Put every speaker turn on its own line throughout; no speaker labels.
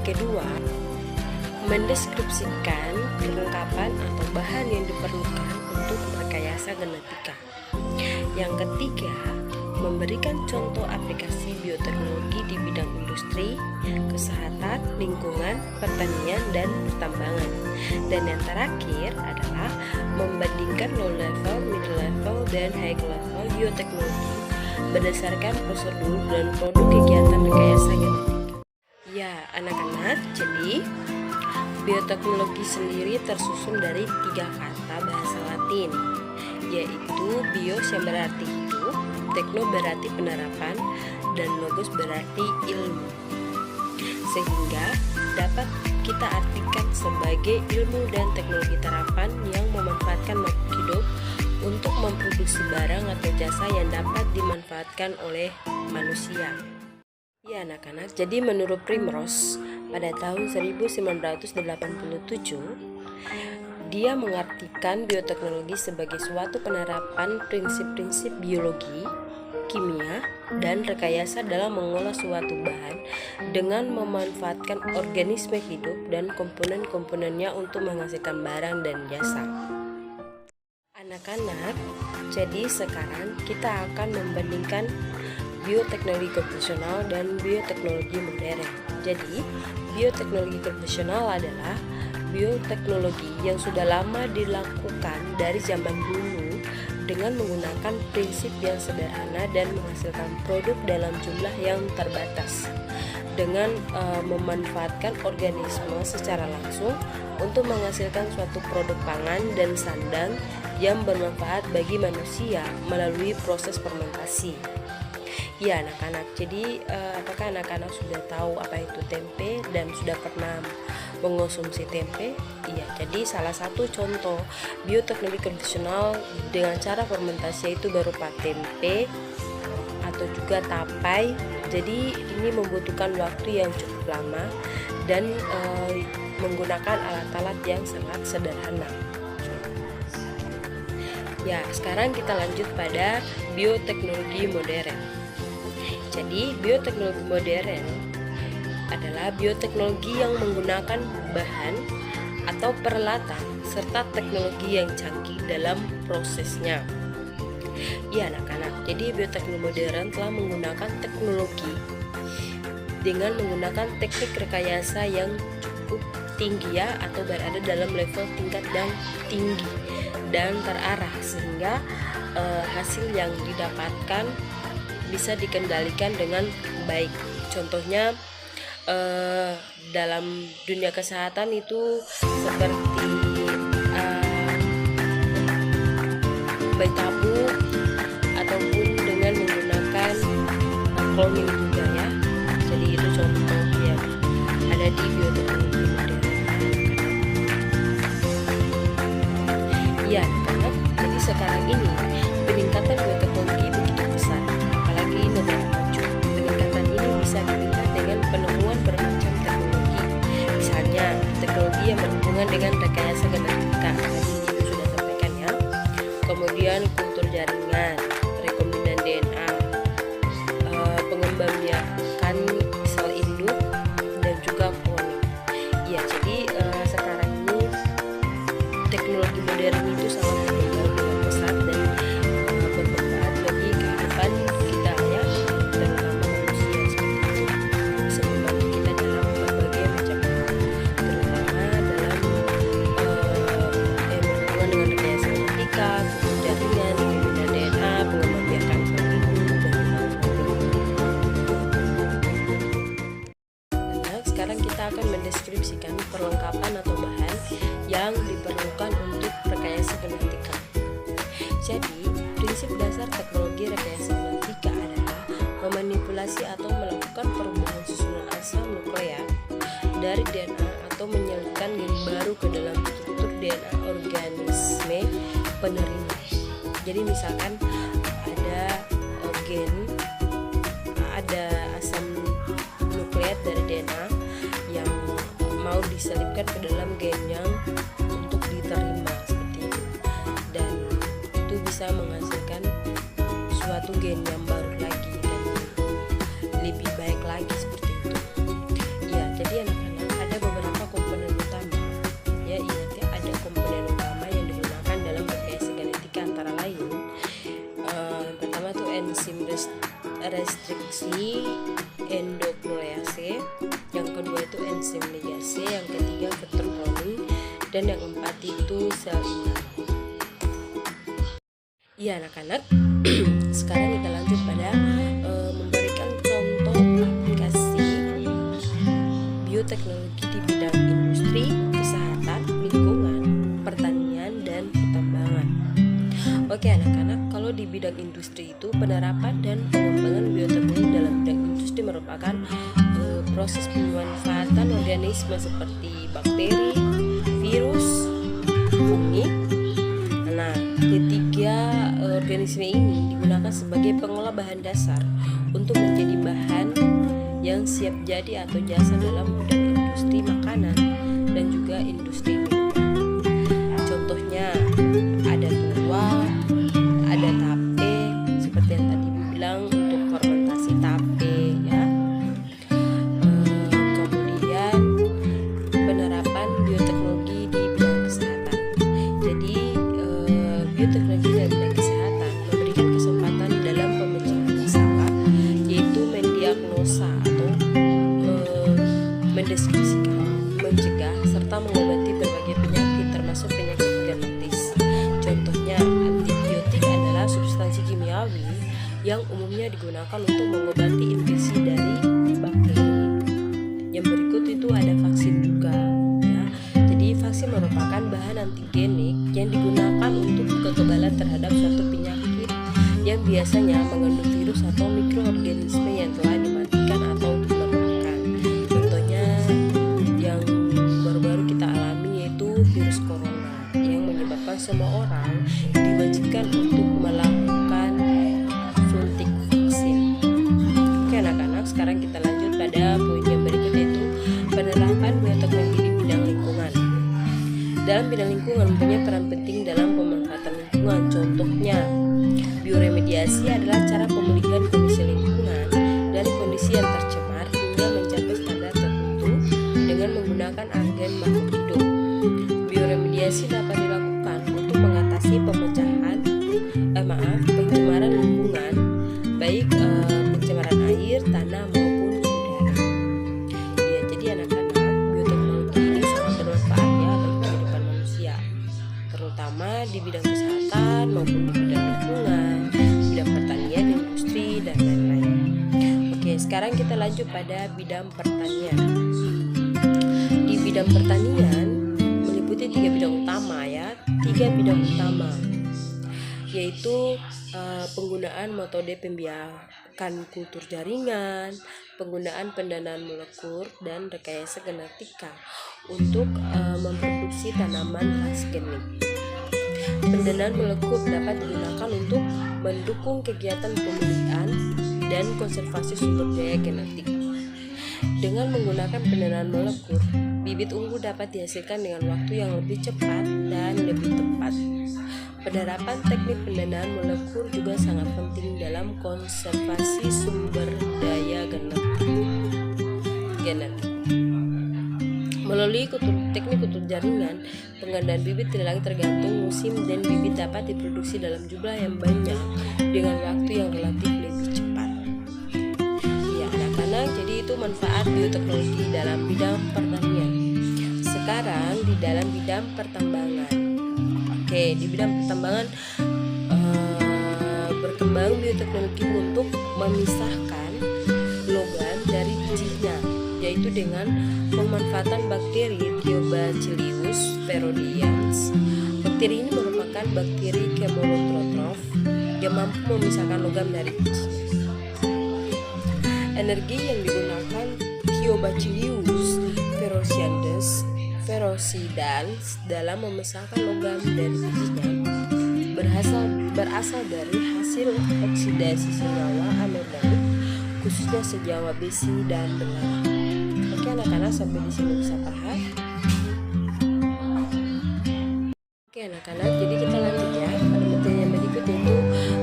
kedua, mendeskripsikan perlengkapan atau bahan yang diperlukan untuk rekayasa genetika. Yang ketiga, memberikan contoh aplikasi bioteknologi di bidang industri, kesehatan, lingkungan, pertanian, dan pertambangan. Dan yang terakhir adalah membandingkan low level, middle level, dan high level bioteknologi berdasarkan prosedur dan produk kegiatan rekayasa genetika. Ya, anak-anak, jadi bioteknologi sendiri tersusun dari 3 kata bahasa Latin, yaitu bios yang berarti hidup, tekno berarti penerapan, dan logos berarti ilmu. Sehingga dapat kita artikan sebagai ilmu dan teknologi terapan yang memanfaatkan makhluk hidup untuk memproduksi barang atau jasa yang dapat dimanfaatkan oleh manusia. Ya anak-anak, jadi menurut Primrose pada tahun 1987, dia mengartikan bioteknologi sebagai suatu penerapan prinsip-prinsip biologi, kimia, dan rekayasa dalam mengolah suatu bahan dengan memanfaatkan organisme hidup dan komponen-komponennya untuk menghasilkan barang dan jasa. Anak-anak, jadi sekarang kita akan membandingkan bioteknologi konvensional dan bioteknologi modern. Jadi, bioteknologi konvensional adalah bioteknologi yang sudah lama dilakukan dari zaman dulu dengan menggunakan prinsip yang sederhana dan menghasilkan produk dalam jumlah yang terbatas dengan memanfaatkan organisme secara langsung untuk menghasilkan suatu produk pangan dan sandang yang bermanfaat bagi manusia melalui proses fermentasi. Ya anak-anak, jadi apakah anak-anak sudah tahu apa itu tempe dan sudah pernah mengonsumsi tempe? Iya, jadi salah satu contoh bioteknologi konvensional dengan cara fermentasi itu berupa tempe atau juga tapai. Jadi ini membutuhkan waktu yang cukup lama dan menggunakan alat-alat yang sangat sederhana. Ya, sekarang kita lanjut pada bioteknologi modern. Jadi, bioteknologi modern adalah bioteknologi yang menggunakan bahan atau peralatan serta teknologi yang canggih dalam prosesnya. Ya anak-anak, jadi bioteknologi modern telah menggunakan teknologi dengan menggunakan teknik rekayasa yang cukup tinggi ya, atau berada dalam level tingkat dan tinggi dan terarah sehingga hasil yang didapatkan bisa dikendalikan dengan baik. Contohnya dalam dunia kesehatan itu seperti bayi tabung ataupun dengan menggunakan cloning juga ya. Jadi itu contoh yang ada di bioteknologi modern. Ya, karena jadi sekarang ini peningkatan bioteknologi begitu besar, apalagi negara maju. Peningkatan ini bisa dilihat dengan penemuan bermacam teknologi, misalnya teknologi yang berhubungan dengan rekayasa genetika, tadi itu sudah sampaikan ya. Kemudian kultur jaringan, rekombinan DNA, pengembangbiakan sel induk, dan juga kloning. Ya, jadi sekarang ini teknologi modern itu sangat berkembang dengan pesat dan bermanfaat bagi kehidupan kita ya, terutama manusia seperti itu. Bisa membantu kita dalam berbagai macam hal, terutama dalam yang berhubungan dengan rekayasa genetika, kultur jaringan, rekombinan DNA, pengembangbiakan sel induk, dan sekarang kita akan mendeskripsikan perlengkapan atau bahan yang diperlukan untuk rekayasa genetika. Jadi, prinsip dasar teknologi rekayasa genetika adalah memanipulasi atau melakukan perubahan susunan asal nukleat dari DNA atau menyelipkan gen baru ke dalam struktur DNA organisme penerima. Jadi misalkan ada asam nukleat dari DNA yang mau diselipkan ke dalam gen yang untuk diterima seperti itu, dan itu bisa menghasilkan suatu gen yang baru lagi dan lebih baik lagi seperti itu. Ya, jadi anak-anak, reaksi endoknulease, yang kedua itu enzim ligase, yang ketiga keterponing, dan yang keempat itu sel inang. Iya anak-anak, sekarang kita lanjut pada memberikan contoh aplikasi bioteknologi di bidang industri, kesehatan, lingkungan, pertanian, dan pertambangan. Oke anak-anak, kalau di bidang industri itu penerapan dan pengembangan bioteknologi dalam bidang industri merupakan proses pemanfaatan organisme seperti bakteri, virus, fungi. Nah, ketiga organisme ini digunakan sebagai pengolah bahan dasar untuk menjadi bahan yang siap jadi atau jasa dalam bidang industri makanan dan juga industri minuman. Contohnya ada tua, ada tape, seperti yang tadi Ibu bilang untuk fermentasi tape ya. Kemudian penerapan bioteknologi di bidang kesehatan. Jadi bioteknologi dalam bidang kesehatan memberikan kesempatan dalam pemecahan masalah, yaitu mendiagnosa atau mendeskripsikan, mencegah, serta mengobati berbagai penyakit termasuk penyakit genetis. Contohnya antibiotik adalah substansi kimiawi yang umumnya digunakan untuk mengobati infeksi dari bakteri. Yang berikut itu ada vaksin juga ya. Jadi vaksin merupakan bahan antigenik yang digunakan untuk kekebalan terhadap suatu penyakit yang biasanya mengandung virus atau mikroorganisme yang telah dimatikan atau dilemahkan. Contohnya yang baru-baru kita alami yaitu virus corona yang menyebabkan semua orang diwajibkan untuk melakukan suntik vaksin. Oke anak-anak, sekarang kita lanjut pada poin yang berikut, yaitu penerapan bioteknologi di bidang lingkungan. Dalam bidang lingkungan mempunyai peran penting dalam pemanfaatan lingkungan. Contohnya, bioremediasi adalah cara pemulihan kondisi lingkungan dari kondisi yang tercemar hingga mencapai standar tertentu dengan menggunakan agen makhluk hidup. Bioremediasi dapat dilakukan untuk mengatasi pencemaran lingkungan, baik pencemaran air, tanah maupun udara. Ya, jadi anak-anak, bioteknologi ini sangat bermanfaat ya bagi kehidupan manusia, terutama di bidang kesehatan maupun di bidang lingkungan, bidang pertanian, industri, dan lain-lain. Oke, sekarang kita lanjut pada bidang pertanian. Di bidang pertanian meliputi tiga bidang utama ya, yaitu penggunaan metode pembiakan kultur jaringan, penggunaan pendanaan molekul, dan rekayasa genetika untuk memproduksi tanaman transgenik. Pendanaan molekul dapat digunakan untuk mendukung kegiatan pemulihan dan konservasi sumber daya genetik. Dengan menggunakan pendanaan molekul, bibit unggul dapat dihasilkan dengan waktu yang lebih cepat dan lebih tepat. Penerapan teknik pendanaan molekul juga sangat penting dalam konservasi sumber daya genetik. Melalui teknik kultur jaringan, penggandaan bibit tidak lagi tergantung musim dan bibit dapat diproduksi dalam jumlah yang banyak dengan waktu yang relatif lebih cepat. Ya anak-anak, jadi itu manfaat bioteknologi dalam bidang pertanian. Sekarang di dalam bidang pertambangan. Oke, di bidang pertambangan berkembang bioteknologi untuk memisahkan logam dari bijinya, yaitu dengan pemanfaatan bakteri Thiobacillus sphaeroides. Bakteri ini merupakan bakteri chemolothotrof yang mampu memisahkan logam dari bijinya. Energi yang digunakan Thiobacillus sphaeroides dalam memisahkan logam dari bijinya berasal dari hasil oksidasi senyawa anorganik, khususnya senyawa besi dan belerang. Oke anak-anak, sampai di sini bisa paham? Oke anak-anak, jadi kita lanjut ya pada materi yang berikut, yaitu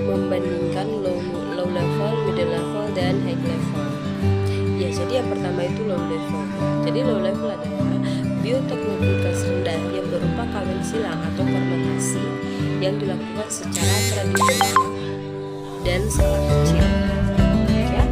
membandingkan low level, middle level, dan high level. Ya, jadi yang pertama itu low level. Jadi low level adalah bioteknologi kelas rendah yang berupa kawin silang atau fermentasi yang dilakukan secara tradisional dan skala kecil. Ya,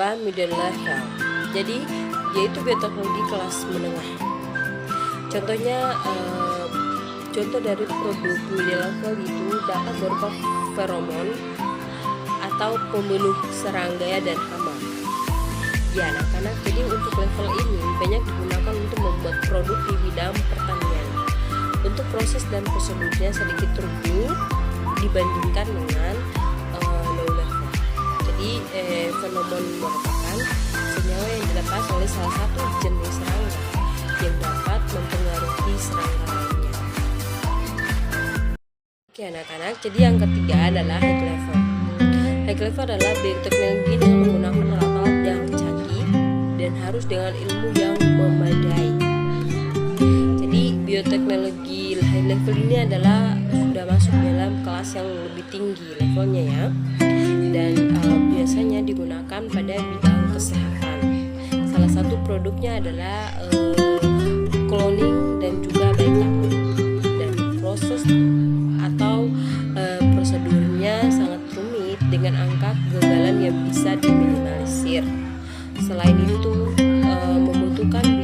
adalah middle level. Jadi yaitu bioteknologi kelas menengah. Contoh dari produk middle level itu dapat berupa feromon atau pembunuh serangga dan hama. Ya anak-anak, jadi untuk level ini banyak digunakan untuk membuat produk di bidang pertanian. Untuk proses dan prosedurnya sedikit rumit dibandingkan dengan low level. Jadi feromon merupakan senyawa yang dilepas oleh salah satu jenis serangga yang dapat mempengaruhi serangga lainnya. Oke anak-anak, jadi yang ketiga adalah high level. High level adalah bioteknologi dengan menggunakan alat-alat yang canggih dan harus dengan ilmu yang memadai. Jadi bioteknologi high level ini adalah sudah masuk dalam kelas yang lebih tinggi levelnya ya, dan biasanya digunakan pada bidang kesehatan. Salah satu produknya adalah cloning dan juga backup, dan proses atau prosedurnya sangat rumit dengan angka kegagalan yang bisa diminimalisir. Selain itu membutuhkan